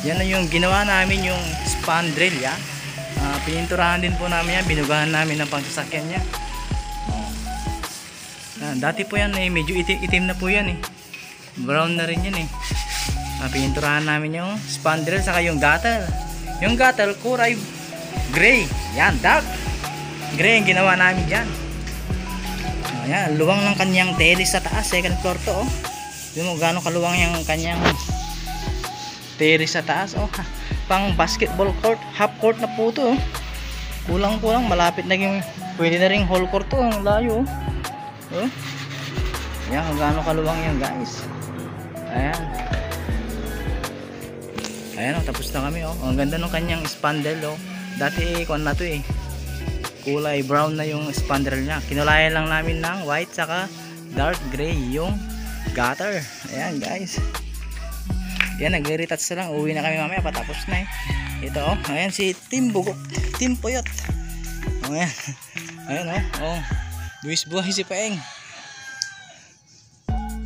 Yan na yung ginawa namin, yung spandrel yan. Pininturahan din po namin yan, binugahan namin ng pangsasakyan niya. Dati po yan medyo itim na po yan brown na rin yan pininturahan namin yung spandrel saka yung gutter. Yung gutter kulay gray, yan, dark gray ang ginawa namin dyan. Ayan, luwang ng kanyang terrace sa taas, second floor to yun mo gano'ng kaluwang yung kanyang terrace sa taas. Pang basketball court, half court na po to. Kulang malapit naging pwede na ring whole court to. Layo ayan kung gano'ng kaluwang yan guys. Ayan tapos na kami ang ganda ng kanyang spandrel dati kuan na to kulay brown na yung spandrel niya, kinulayan lang namin ng white saka dark gray yung gutter. Ayan guys, yan, nagre-retouch na lang, uwi na kami mamaya patapos na ito ayan si Team Bugok, Team Puyot ayan buwis buhay si Paeng.